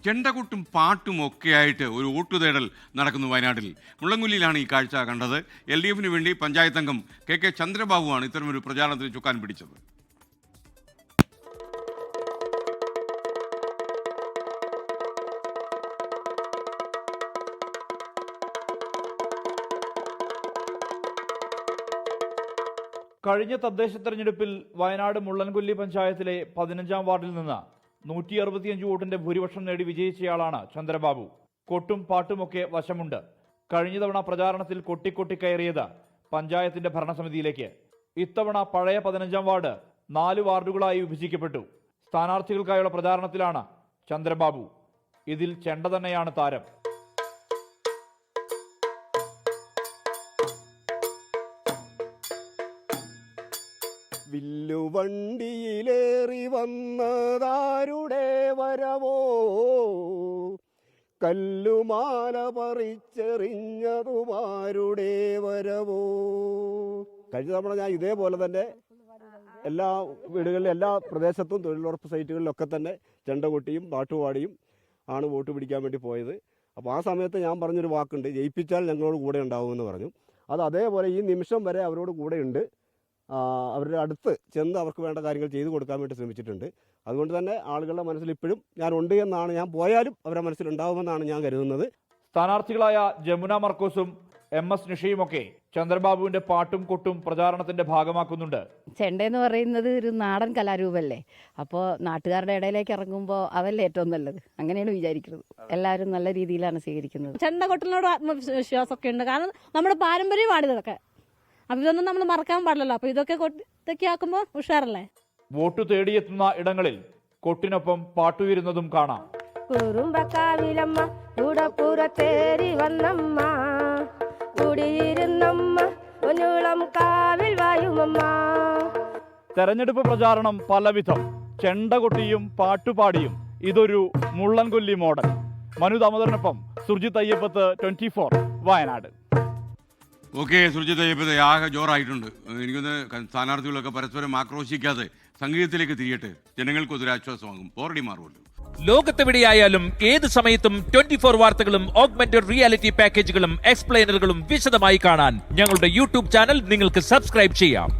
ചെണ്ടകൊട്ടും പാട്ടും ഒക്കെയായിട്ട് ഒരു വോട്ടുതേടൽ നടക്കുന്നു വയനാട്ടിൽ. മുള്ളൻകൊല്ലിയിലാണ് ഈ കാഴ്ച കണ്ടത്. LDFിന് വേണ്ടി പഞ്ചായത്ത് അംഗം KK ചന്ദ്രബാബുവാണ് ഇത്തരമൊരു പ്രചാരണത്തിന് ചുക്കാൻ പിടിച്ചത്. കഴിഞ്ഞ തദ്ദേശ തെരഞ്ഞെടുപ്പിൽ വയനാട് മുള്ളൻകൊല്ലി പഞ്ചായത്തിലെ 15-ാം വാർഡിൽ നിന്ന് 165 വോട്ടിന്റെ ഭൂരിപക്ഷം നേടി വിജയിച്ചയാളാണ് ചന്ദ്രബാബു. കൊട്ടും പാട്ടുമൊക്കെ വശമുണ്ട്. കഴിഞ്ഞ തവണ പ്രചാരണത്തിൽ കൊട്ടിക്കൊട്ടി കയറിയത് പഞ്ചായത്തിന്റെ ഭരണസമിതിയിലേക്ക്. ഇത്തവണ പഴയ 15-ാം വാർഡ് 4 വാർഡുകളായി വിഭജിക്കപ്പെട്ടു. സ്ഥാനാർത്ഥികൾക്കായുള്ള പ്രചാരണത്തിലാണ് ചന്ദ്രബാബു. ഇതിൽ ചെണ്ട തന്നെയാണ് താരം. വില്ലുവണ്ടിയിലേറി വന്നതാരുടെ വരവോ, കല്ലുമാല പറിച്ചെറിഞ്ഞതുമാരുടെ വരവോ. കഴിഞ്ഞ തവണ ഞാൻ ഇതേപോലെ തന്നെ എല്ലാ വീടുകളിലും എല്ലാ പ്രദേശത്തും തൊഴിലുറപ്പ് സൈറ്റുകളിലൊക്കെ തന്നെ ചെണ്ട കൊട്ടിയും പാട്ടുപാടിയും ആണ് വോട്ട് പിടിക്കാൻ വേണ്ടി പോയത്. അപ്പോൾ ആ സമയത്ത് ഞാൻ പറഞ്ഞൊരു വാക്കുണ്ട്, ജയിപ്പിച്ചാൽ ഞങ്ങളോട് കൂടെ ഉണ്ടാവുമെന്ന് പറഞ്ഞു. അത് അതേപോലെ ഈ നിമിഷം വരെ അവരോട് കൂടെയുണ്ട്. അവരുടെ അടുത്ത് ചെന്ന് അവർക്ക് വേണ്ട കാര്യങ്ങൾ ചെയ്തു കൊടുക്കാൻ വേണ്ടി ശ്രമിച്ചിട്ടുണ്ട്. അതുകൊണ്ട് തന്നെ ആളുകളുടെ മനസ്സിൽ ഇപ്പോഴും ഞാൻ ഉണ്ട് എന്നാണ്, ഞാൻ പോയാലും അവരുടെ മനസ്സിലുണ്ടാവുമെന്നാണ് ഞാൻ കരുതുന്നത്. സ്ഥാനാർത്ഥികളായ ജമുന മർക്കോസും MS നിഷയുമൊക്കെ ചന്ദ്രബാബുവിന്റെ പാട്ടും കൊട്ടും പ്രചാരണത്തിന്റെ ഭാഗമാക്കുന്നുണ്ട്. ചെണ്ടെന്ന് പറയുന്നത് ഒരു നാടൻ കലാരൂപല്ലേ, അപ്പോൾ നാട്ടുകാരുടെ ഇടയിലേക്ക് ഇറങ്ങുമ്പോൾ അതല്ലേ ഏറ്റവും നല്ലത്. അങ്ങനെയാണ് വിചാരിക്കുന്നത്. എല്ലാവരും നല്ല രീതിയിലാണ് സ്വീകരിക്കുന്നത്. ചെണ്ട കൊട്ടിനോട് ആത്മവിശ്വാസമൊക്കെ ഉണ്ട്. കാരണം നമ്മുടെ പാരമ്പര്യമാണ് ഇതൊക്കെ. അപ്പം ഇതൊന്നും നമ്മൾ മറക്കാൻ പാടില്ലല്ലോ. അപ്പോൾ ഇതൊക്കെ ആക്കുമ്പോൾ ഉഷാറല്ലേ. വോട്ട് തേടിയെത്തുന്ന ഇടങ്ങളിൽ കൊട്ടിനൊപ്പം പാട്ടുയരുന്നതും കാണാം. കുറുമ്പക്കാവിലമ്മ കൂടപ്പുറത്തേറി വന്നമ്മ, കുടിയിരുന്നമ്മ ഒന്നുളം കാവിൽ വായുമമ്മ. തെരഞ്ഞെടുപ്പ് പ്രചാരണം പലവിധം. ചെണ്ട കൊട്ടിയും പാട്ടുപാടിയും ഇതൊരു മുള്ളൻകൊല്ലി മോഡൽ. മനു ദാമോദരനൊപ്പം സുർജിത് അയ്യപ്പത്ത്, 24 വയനാട്. ഓക്കെ, സുർജിത് അയ്യപ്പത്തെ ആകെ ജോറായിട്ടുണ്ട്. എനിക്കൊന്ന് സ്ഥാനാർത്ഥികളൊക്കെ പരസ്പരം ആക്രോശിക്കാതെ സംഗീതത്തിലേക്ക് തിരിയട്ടെ. ജനങ്ങൾക്കൊരു ആശ്വാസമാകും. പോറടി മാറുമല്ലോ. ലോകത്തെവിടെയായാലും ഏത് സമയത്തും 24 വാർത്തകളും ഓഗ്മെന്റഡ് റിയാലിറ്റി പാക്കേജുകളും എക്സ്പ്ലെയിനറുകളും വിശദമായി കാണാൻ ഞങ്ങളുടെ YouTube ചാനൽ നിങ്ങൾക്ക് സബ്സ്ക്രൈബ് ചെയ്യാം.